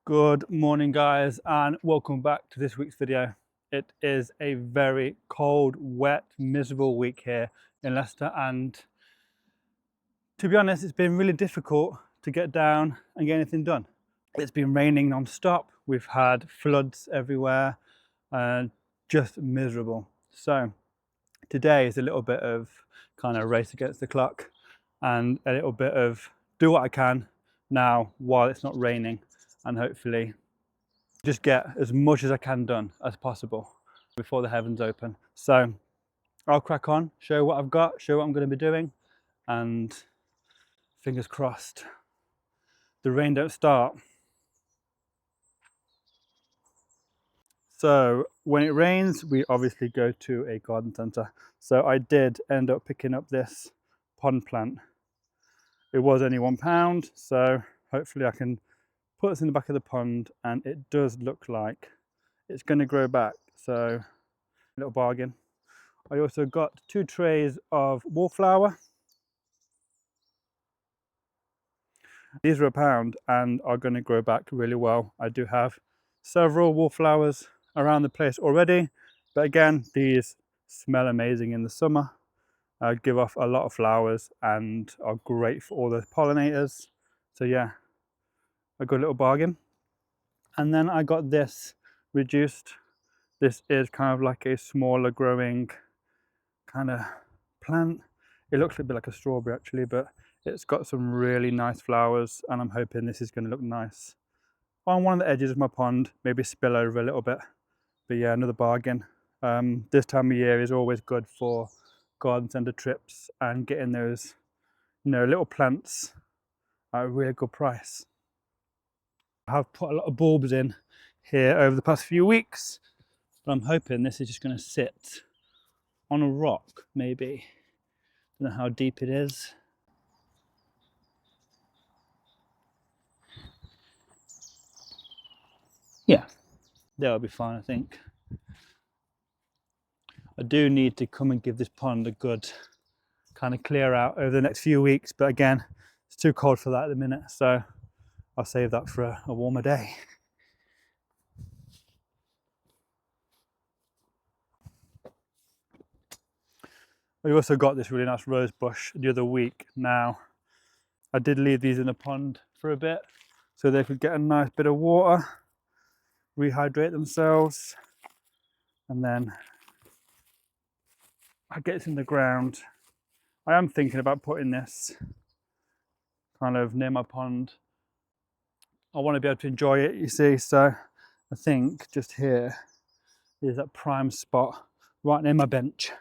Good morning, guys, and welcome back to this week's video. It is a very cold, wet, miserable week here in Leicester, and to be honest, it's been really difficult to get down and get anything done. It's been raining non-stop. We've had floods everywhere and just miserable. So today is a little bit of kind of race against the clock and a little bit of do what I can now while it's not raining, and hopefully just get as much as I can done as possible before the heavens open. So I'll crack on, show what I've got, show what I'm going to be doing, and fingers crossed the rain don't start. So when it rains, we obviously go to a garden centre. So I did end up picking up this pond plant. It was only £1, so hopefully I can put this in the back of the pond, and it does look like it's going to grow back. So a little bargain. I also got 2 trays of wallflower. These are £1 and are going to grow back really well. I do have several wallflowers around the place already, but again, these smell amazing in the summer, give off a lot of flowers and are great for all the pollinators. So yeah, a good little bargain. And then I got this reduced. This is kind of like a smaller growing kind of plant. It looks a bit like a strawberry actually, but it's got some really nice flowers, and I'm hoping this is going to look nice on one of the edges of my pond, maybe spill over a little bit. But yeah, another bargain. This time of year is always good for garden centre trips and getting those, little plants at a really good price. I have put a lot of bulbs in here over the past few weeks, but I'm hoping this is just going to sit on a rock, maybe. Don't know how deep it is. Yeah, that'll be fine, I think. I do need to come and give this pond a good kind of clear out over the next few weeks, but again, it's too cold for that at the minute, so I'll save that for a warmer day. I also got this really nice rose bush the other week. Now, I did leave these in the pond for a bit so they could get a nice bit of water, rehydrate themselves, and then I get it in the ground. I am thinking about putting this kind of near my pond. I want to be able to enjoy it, you see, so I think just here is that prime spot right near my bench.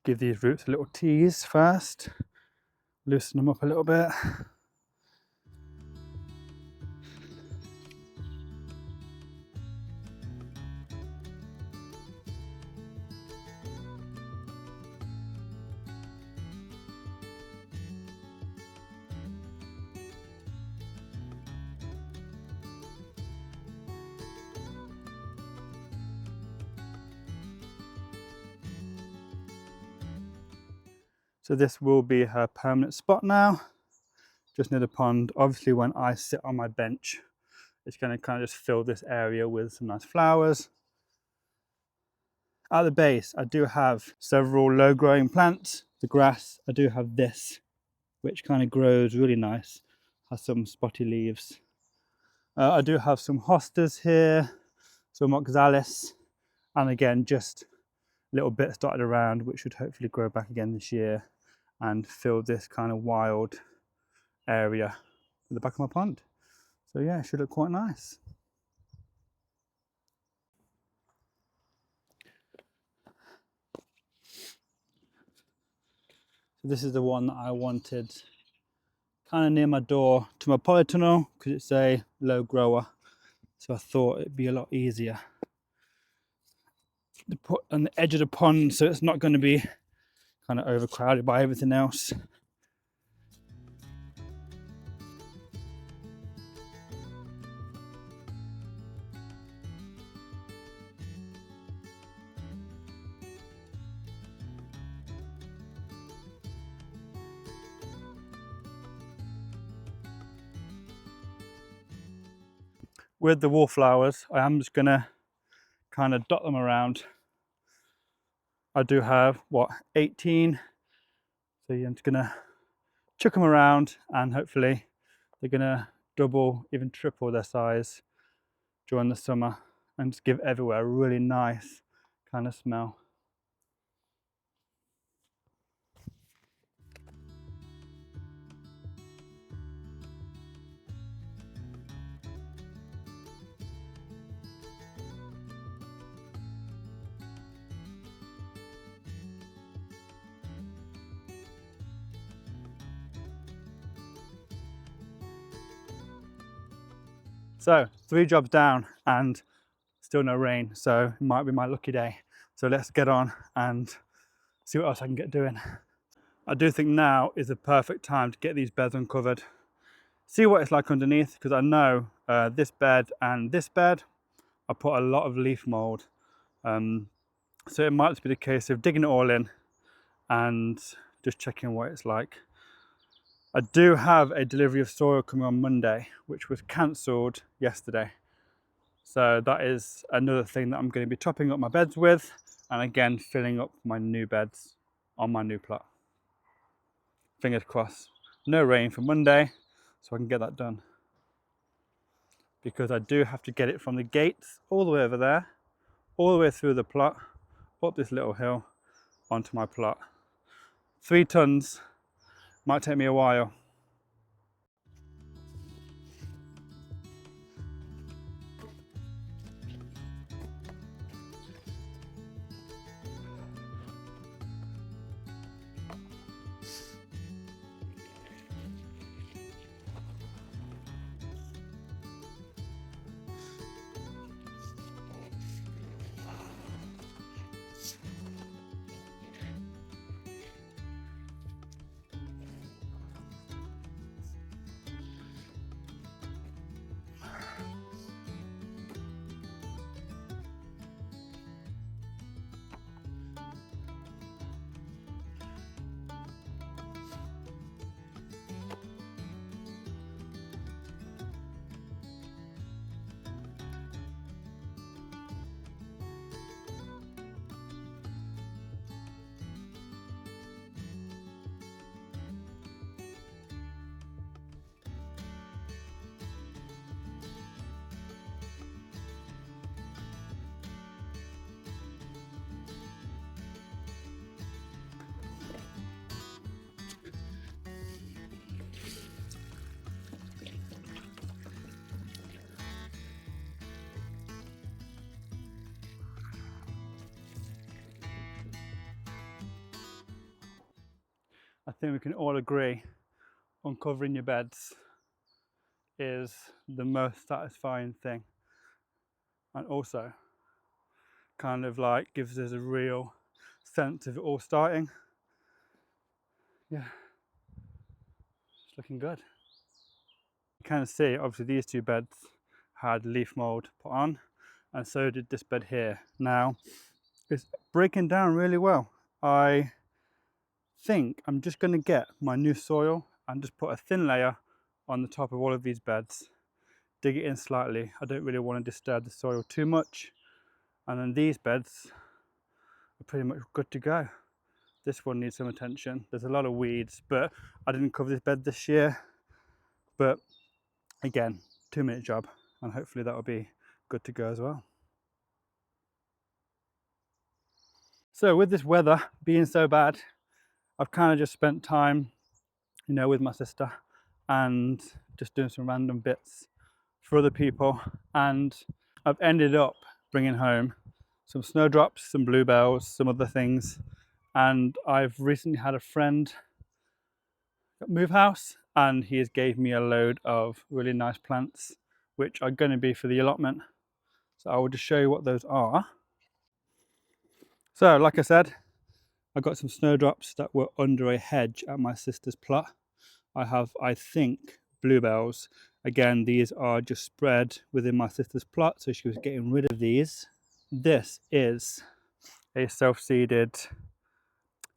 Give these roots a little tease first, loosen them up a little bit. So this will be her permanent spot now, just near the pond. Obviously when I sit on my bench, it's going to kind of just fill this area with some nice flowers. At the base, I do have several low growing plants. The grass, I do have this, which kind of grows really nice, has some spotty leaves. I do have some hostas here, some oxalis, and again, just little bits dotted around, which should hopefully grow back again this year and fill this kind of wild area at the back of my pond. So yeah, it should look quite nice. So this is the one that I wanted kind of near my door to my polytunnel because it's a low grower. So I thought it'd be a lot easier on the edge of the pond, so it's not going to be kind of overcrowded by everything else. With the wallflowers, I am just going to kind of dot them around. I do have, what, 18? So I'm just going to chuck them around, and hopefully they're going to double, even triple their size during the summer, and just give everywhere a really nice kind of smell. So 3 jobs down and still no rain, so it might be my lucky day. So let's get on and see what else I can get doing. I do think now is the perfect time to get these beds uncovered, see what it's like underneath, because I know this bed and this bed I put a lot of leaf mold, so it might be the case of digging it all in and just checking what it's like. I do have a delivery of soil coming on Monday, which was cancelled yesterday. So that is another thing that I'm going to be topping up my beds with, and again filling up my new beds on my new plot. Fingers crossed. No rain for Monday, so I can get that done. Because I do have to get it from the gates all the way over there, all the way through the plot, up this little hill, onto my plot. 3 tons, might take me a while. I think we can all agree uncovering your beds is the most satisfying thing, and also kind of like gives us a real sense of it all starting. Yeah, it's looking good. You can see obviously these 2 beds had leaf mold put on, and so did this bed here. Now it's breaking down really well. I think I'm just going to get my new soil and just put a thin layer on the top of all of these beds, dig it in slightly. I don't really want to disturb the soil too much, and then these beds are pretty much good to go. This one needs some attention. There's a lot of weeds, but I didn't cover this bed this year. But again, 2-minute job, and hopefully that'll be good to go as well. So with this weather being so bad, I've kind of just spent time, with my sister and just doing some random bits for other people, and I've ended up bringing home some snowdrops, some bluebells, some other things, and I've recently had a friend move house, and he has gave me a load of really nice plants which are going to be for the allotment. So I will just show you what those are. So, like I said, I got some snowdrops that were under a hedge at my sister's plot. I have, I think, bluebells. Again, these are just spread within my sister's plot, so she was getting rid of these. This is a self-seeded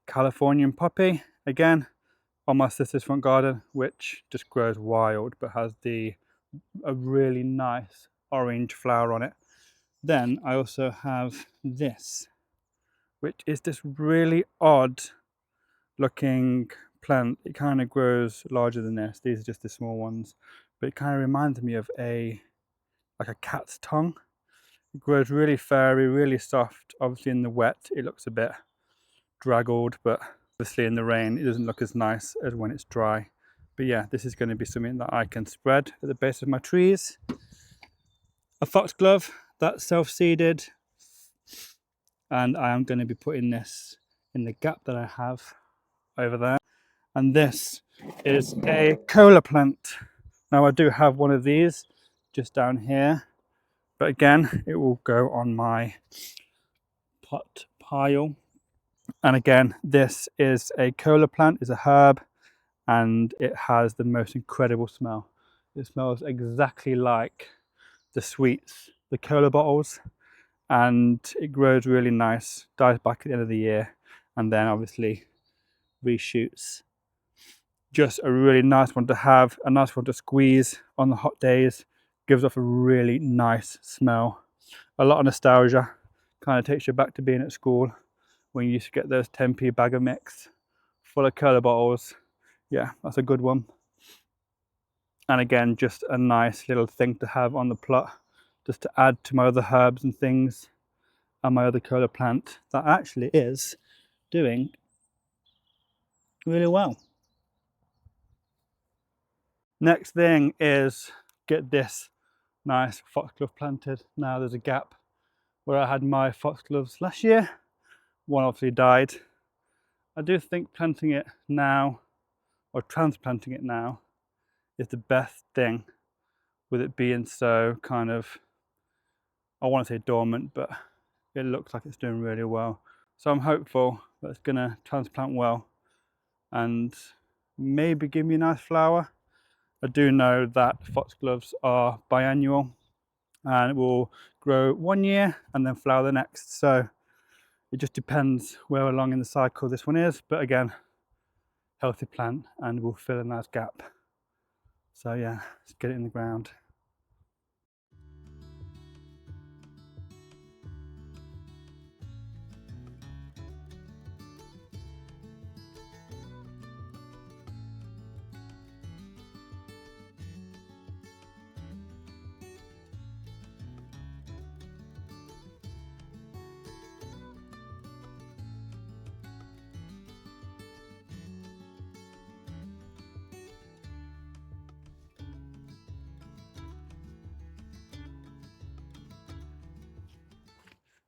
Californian poppy, again, on my sister's front garden, which just grows wild, but has a really nice orange flower on it. Then I also have this, which is this really odd looking plant. It kind of grows larger than this. These are just the small ones, but it kind of reminds me of like a cat's tongue. It grows really furry, really soft. Obviously in the wet it looks a bit draggled, but obviously in the rain it doesn't look as nice as when it's dry. But yeah, this is going to be something that I can spread at the base of my trees. A foxglove that's self-seeded, and I am going to be putting this in the gap that I have over there. And this is a cola plant. Now I do have one of these just down here, but again it will go on my pot pile. And again, this is a cola plant, it's a herb, and it has the most incredible smell. It smells exactly like the sweets, the cola bottles, and it grows really nice, dies back at the end of the year, and then obviously reshoots. Just a really nice one to have, a nice one to squeeze on the hot days. Gives off a really nice smell. A lot of nostalgia, kind of takes you back to being at school when you used to get those 10p bag of mix full of cola bottles. Yeah, that's a good one. And again, just a nice little thing to have on the plot, just to add to my other herbs and things, and my other cola plant that actually is doing really well. Next thing is get this nice foxglove planted. Now there's a gap where I had my foxgloves last year. One obviously died. I do think planting it now, or transplanting it now, is the best thing, with it being so kind of, I want to say dormant, but it looks like it's doing really well. So I'm hopeful that it's going to transplant well and maybe give me a nice flower. I do know that foxgloves are biannual and it will grow 1 year and then flower the next. So it just depends where along in the cycle this one is. But again, healthy plant and will fill a nice gap. So yeah, let's get it in the ground.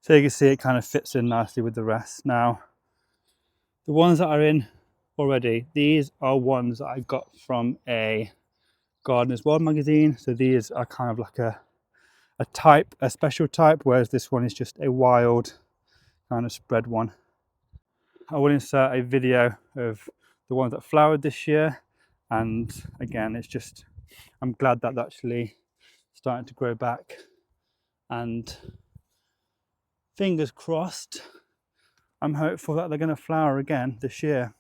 So you can see it kind of fits in nicely with the rest. Now, the ones that are in already, these are ones that I got from a Gardener's World magazine. So these are kind of like a type, a special type, whereas this one is just a wild kind of spread one. I will insert a video of the ones that flowered this year, and again, it's just, I'm glad that they're actually starting to grow back, and fingers crossed, I'm hopeful that they're going to flower again this year.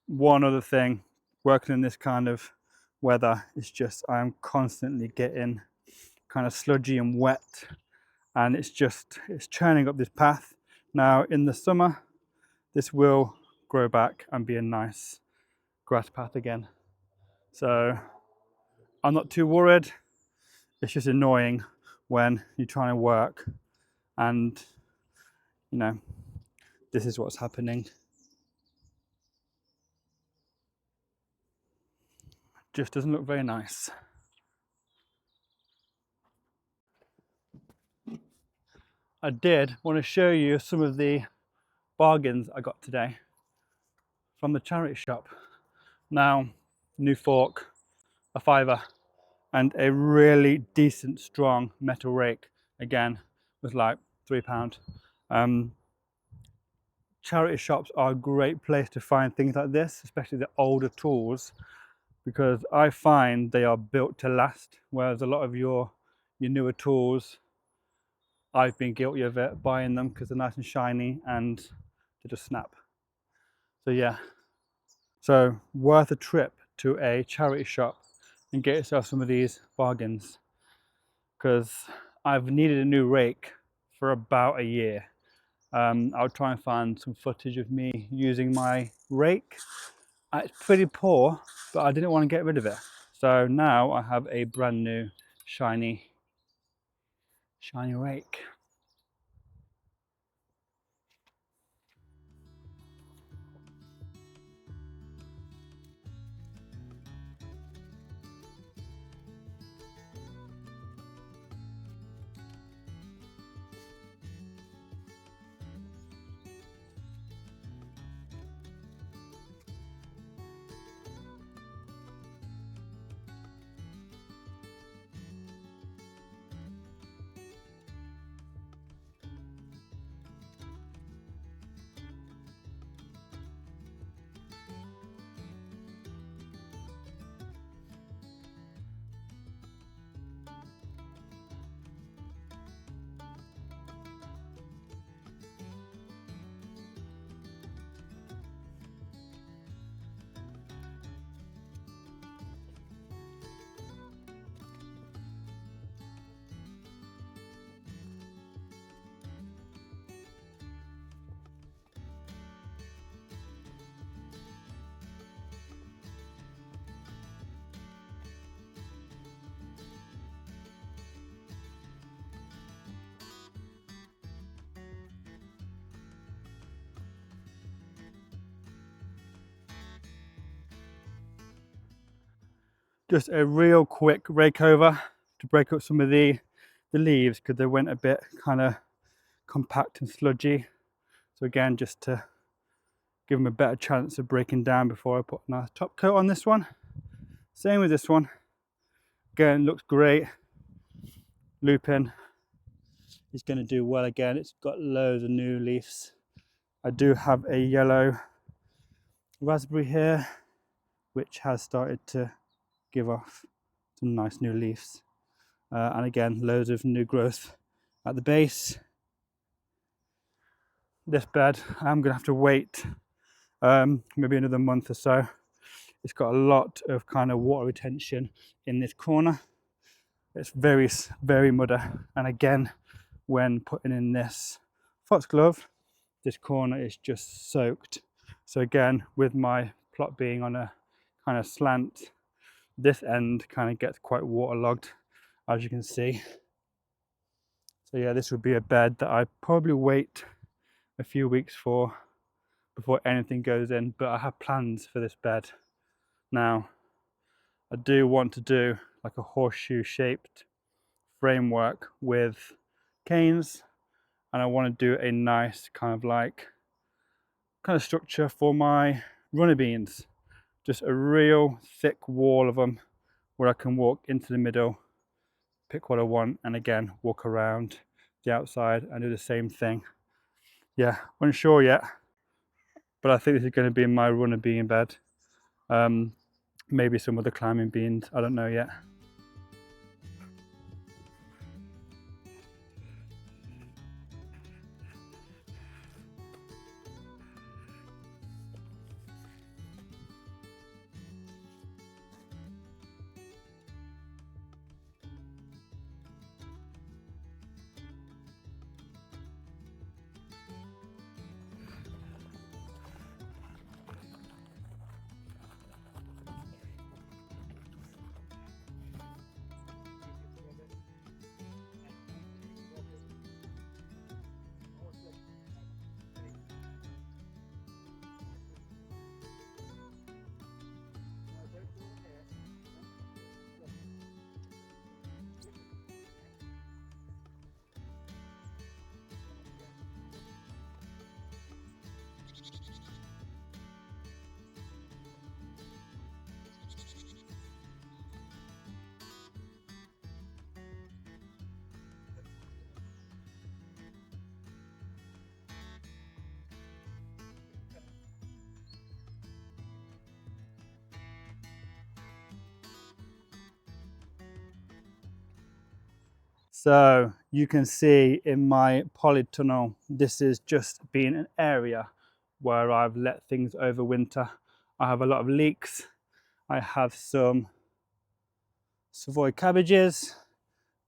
One other thing, working in this kind of weather, is just I'm constantly getting kind of sludgy and wet, and it's churning up this path. Now in the summer this will grow back and be a nice grass path again, so I'm not too worried. It's just annoying when you're trying to work and you know this is what's happening. Just doesn't look very nice. I did want to show you some of the bargains I got today from the charity shop. Now, new fork, a fiver, and a really decent strong metal rake, again, was like £3. Charity shops are a great place to find things like this, especially the older tools, because I find they are built to last, whereas a lot of your newer tools, I've been guilty of it, buying them because they're nice and shiny and they just snap. So yeah, so worth a trip to a charity shop and get yourself some of these bargains, because I've needed a new rake for about a year. I'll try and find some footage of me using my rake. It's pretty poor, but I didn't want to get rid of it. So now I have a brand new shiny rake. Just a real quick rake over to break up some of the leaves, because they went a bit kind of compact and sludgy. So again, just to give them a better chance of breaking down before I put a nice top coat on this one. Same with this one. Again, looks great. Lupin is going to do well again. It's got loads of new leaves. I do have a yellow raspberry here, which has started to give off some nice new leaves. And again, loads of new growth at the base. This bed, I'm going to have to wait maybe another month or so. It's got a lot of kind of water retention in this corner. It's very muddy, and again, when putting in this foxglove, this corner is just soaked. So again, with my plot being on a kind of slant, this end kind of gets quite waterlogged, as you can see. So yeah, this would be a bed that I'd probably wait a few weeks for before anything goes in, but I have plans for this bed. Now, I do want to do like a horseshoe shaped framework with canes, and I want to do a nice kind of structure for my runner beans. Just a real thick wall of them where I can walk into the middle, pick what I want, and again walk around the outside and do the same thing. Yeah, unsure yet, but I think this is going to be my runner bean bed. Maybe some other climbing beans, I don't know yet. So you can see in my polytunnel, this has just been an area where I've let things overwinter. I have a lot of leeks. I have some Savoy cabbages,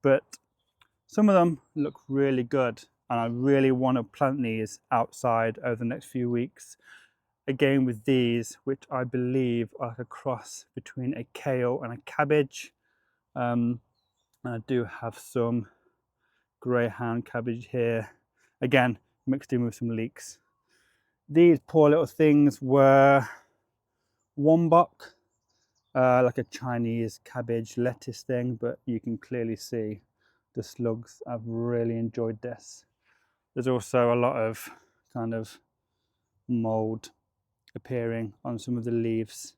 but some of them look really good, and I really want to plant these outside over the next few weeks. Again with these, which I believe are like a cross between a kale and a cabbage. And I do have some greyhound cabbage here, again mixed in with some leeks. These poor little things were wombok, like a Chinese cabbage lettuce thing, but you can clearly see the slugs have really enjoyed this. There's also a lot of kind of mold appearing on some of the leaves.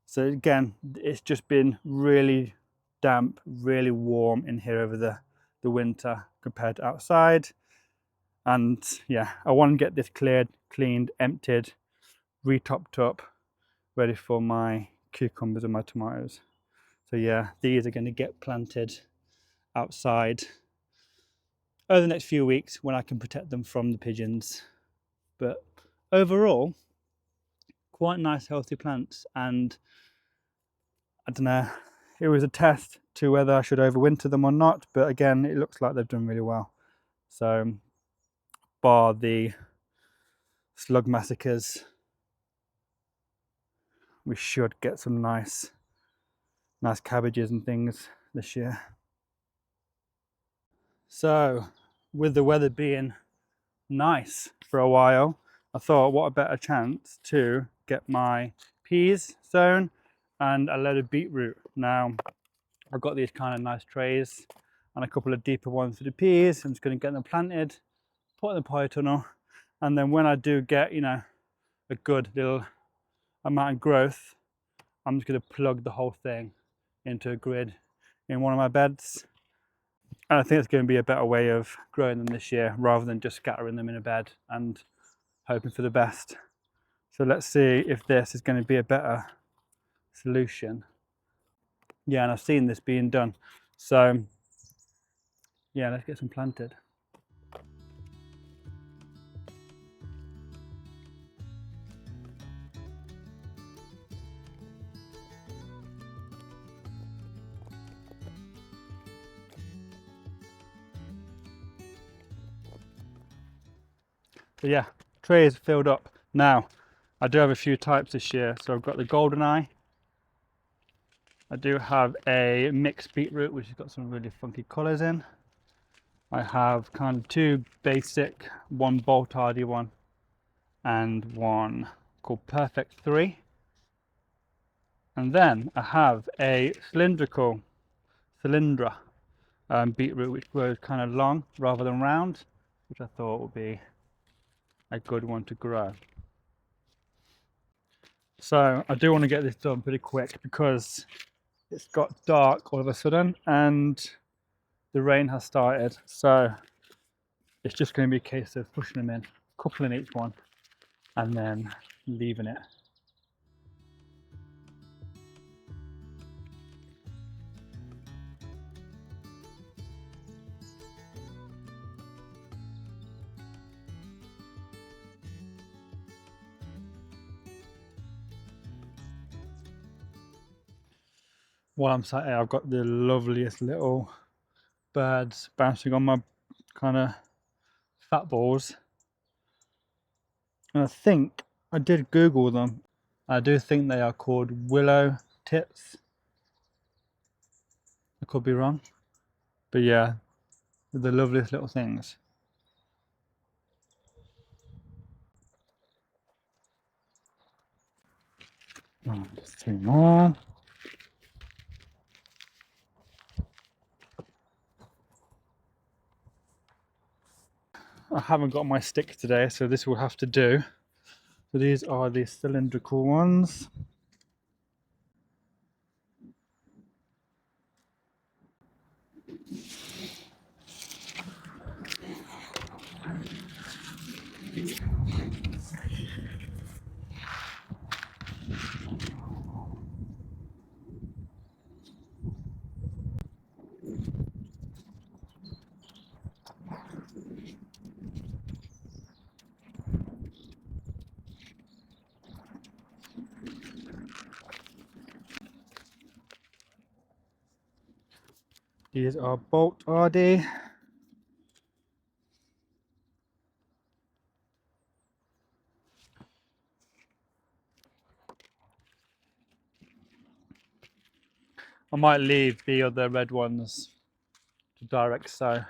So again, it's just been really damp, really warm in here over the winter compared to outside. And yeah, I want to get this cleared, cleaned, emptied, re-topped up, ready for my cucumbers and my tomatoes. So yeah, these are going to get planted outside over the next few weeks when I can protect them from the pigeons. But overall, quite nice healthy plants, and I don't know, it was a test to whether I should overwinter them or not, but again it looks like they've done really well. So bar the slug massacres, we should get some nice cabbages and things this year. So with the weather being nice for a while, I thought what a better chance to get my peas sown and a load of beetroot. Now I've got these kind of nice trays and a couple of deeper ones for the peas. I'm just going to get them planted, put in the polytunnel, and then when I do get, you know, a good little amount of growth, I'm just going to plug the whole thing into a grid in one of my beds. And I think it's going to be a better way of growing them this year rather than just scattering them in a bed and hoping for the best. So let's see if this is going to be a better solution. Yeah, and I've seen this being done. So yeah, let's get some planted. So yeah, tray is filled up. Now, I do have a few types this year. So I've got the golden eye. I do have a mixed beetroot, which has got some really funky colours in. I have kind of two basic, one bolt hardy one, and one called Perfect 3. And then I have a cylindra beetroot, which grows kind of long rather than round, which I thought would be a good one to grow. So I do want to get this done pretty quick because it's got dark all of a sudden and the rain has started. So it's just going to be a case of pushing them in, coupling each one, and then leaving it. While I'm sat here, I've got the loveliest little birds bouncing on my kind of fat balls. And I think I did Google them. I do think they are called willow tits. I could be wrong. But yeah, they're the loveliest little things. Oh, just 3 more. I haven't got my stick today, so this will have to do. So these are the cylindrical ones. These are bolt RD. I might leave the other red ones to direct sow.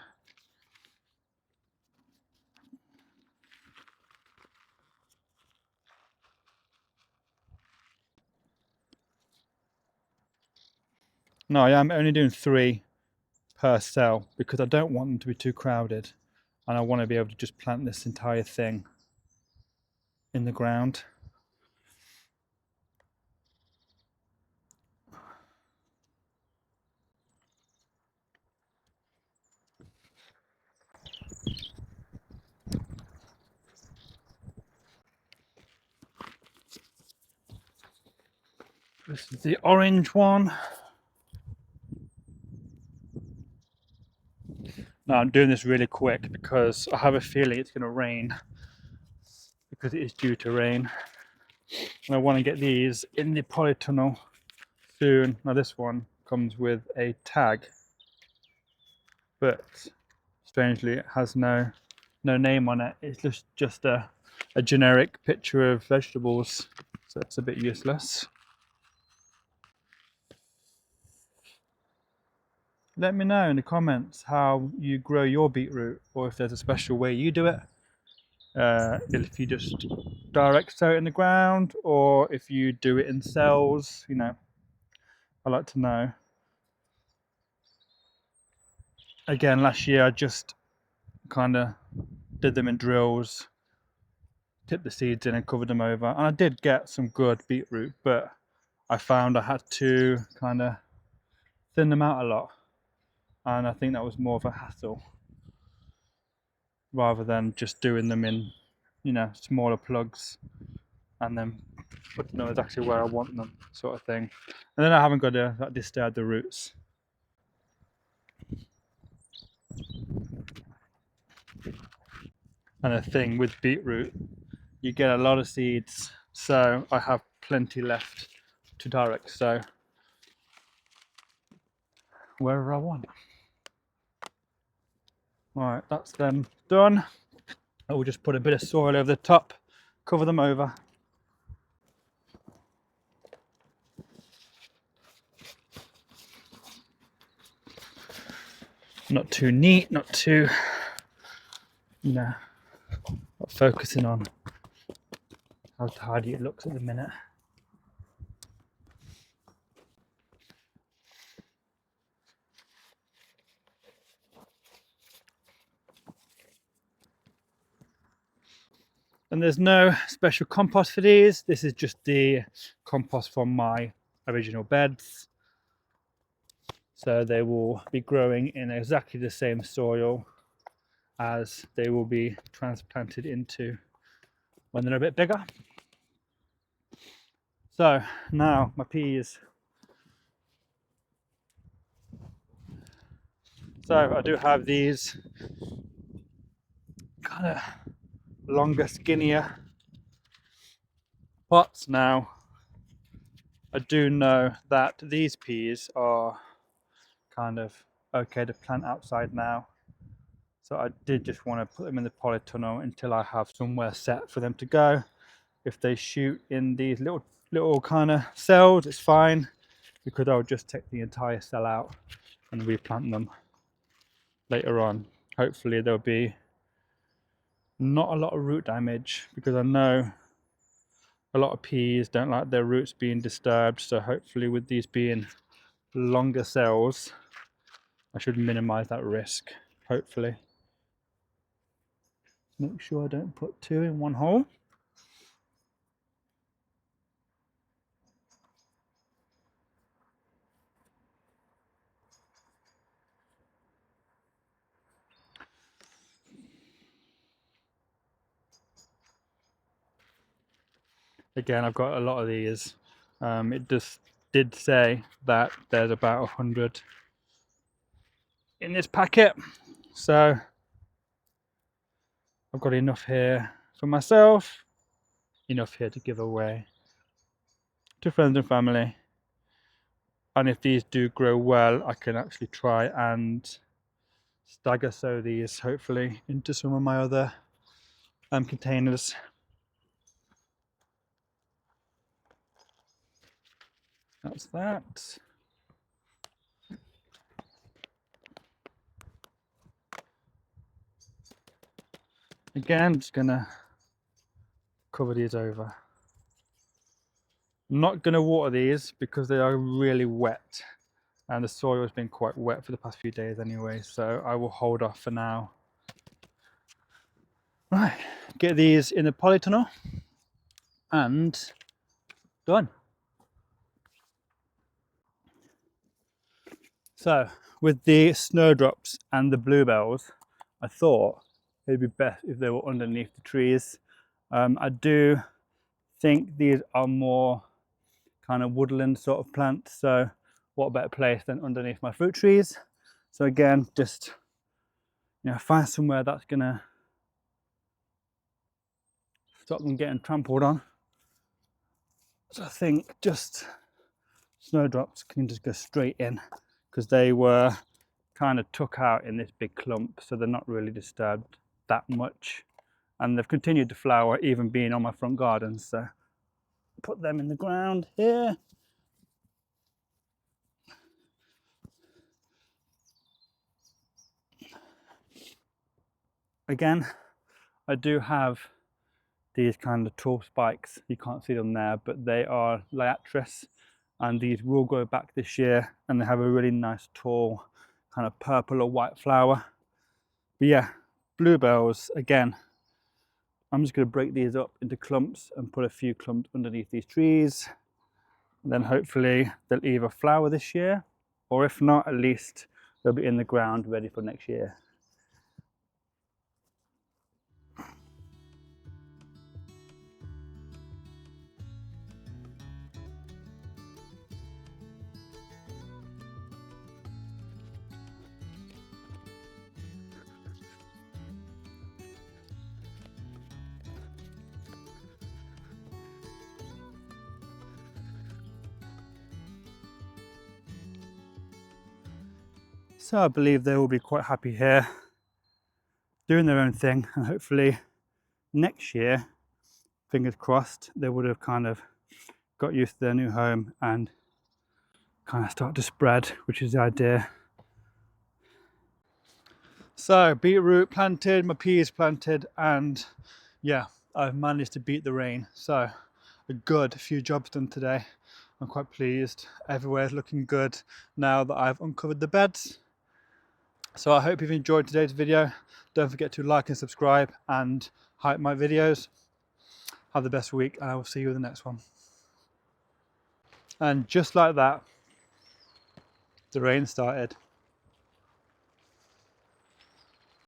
No, I am only doing 3 per cell because I don't want them to be too crowded, and I want to be able to just plant this entire thing in the ground. This is the orange one. Now I'm doing this really quick because I have a feeling it's going to rain, because it is due to rain. And I want to get these in the polytunnel soon. Now this one comes with a tag, but strangely it has no name on it. It's just a generic picture of vegetables, so it's a bit useless. Let me know in the comments how you grow your beetroot, or if there's a special way you do it. If you just direct sow it in the ground, or if you do it in cells, you know, I'd like to know. Again, last year I just kind of did them in drills, tipped the seeds in and covered them over, and I did get some good beetroot, but I found I had to kind of thin them out a lot, and I think that was more of a hassle rather than just doing them in, you know, smaller plugs and then putting them exactly where I want them, sort of thing. And then I haven't got to disturb the roots. And the thing with beetroot, you get a lot of seeds, so I have plenty left to direct sow wherever I want. Alright, that's them done. I will just put a bit of soil over the top, cover them over. Not too neat, not too, you know, not focusing on how tidy it looks at the minute. And there's no special compost for these. This is just the compost from my original beds. So they will be growing in exactly the same soil as they will be transplanted into when they're a bit bigger. So now my peas. So I do have these kind of longer, skinnier pots now. I do know that these peas are kind of okay to plant outside now. So I did just want to put them in the polytunnel until I have somewhere set for them to go. If they shoot in these little kind of cells, it's fine, because I'll just take the entire cell out and replant them later on. Hopefully there'll be not a lot of root damage, because I know a lot of peas don't like their roots being disturbed. So hopefully with these being longer cells, I should minimize that risk, hopefully. Make sure I don't put 2 in one hole. Again, I've got a lot of these. It just did say that there's about 100 in this packet, so I've got enough here for myself, enough here to give away to friends and family, And if these do grow well, I can actually try and stagger sow these hopefully into some of my other containers. That's that. Again, just gonna cover these over. I'm not gonna water these because they are really wet and the soil has been quite wet for the past few days anyway, so I will hold off for now. Right, get these in the polytunnel and done. So with the snowdrops and the bluebells, I thought it'd be best if they were underneath the trees. I do think these are more kind of woodland sort of plants, so what better place than underneath my fruit trees. So again, just find somewhere that's gonna stop them getting trampled on. So I think just snowdrops can just go straight in because they were kind of tuck out in this big clump, so they're not really disturbed that much, and they've continued to flower even being on my front garden. So put them in the ground here. Again, I do have these kind of tall spikes. You can't see them there, but they are liatris, and these will grow back this year, and they have a really nice tall kind of purple or white flower. But yeah, bluebells, again, I'm just going to break these up into clumps and put a few clumps underneath these trees. And then hopefully they'll either flower this year, or if not, at least they'll be in the ground ready for next year. So I believe they will be quite happy here, doing their own thing, and hopefully next year, fingers crossed, they would have kind of got used to their new home and kind of start to spread, which is the idea. So beetroot planted, my peas planted, and yeah, I've managed to beat the rain. So a good few jobs done today. I'm quite pleased. Everywhere's looking good now that I've uncovered the beds. So I hope you've enjoyed today's video. Don't forget to like and subscribe and hype my videos. Have the best week, and I will see you in the next one. And just like that, the rain started.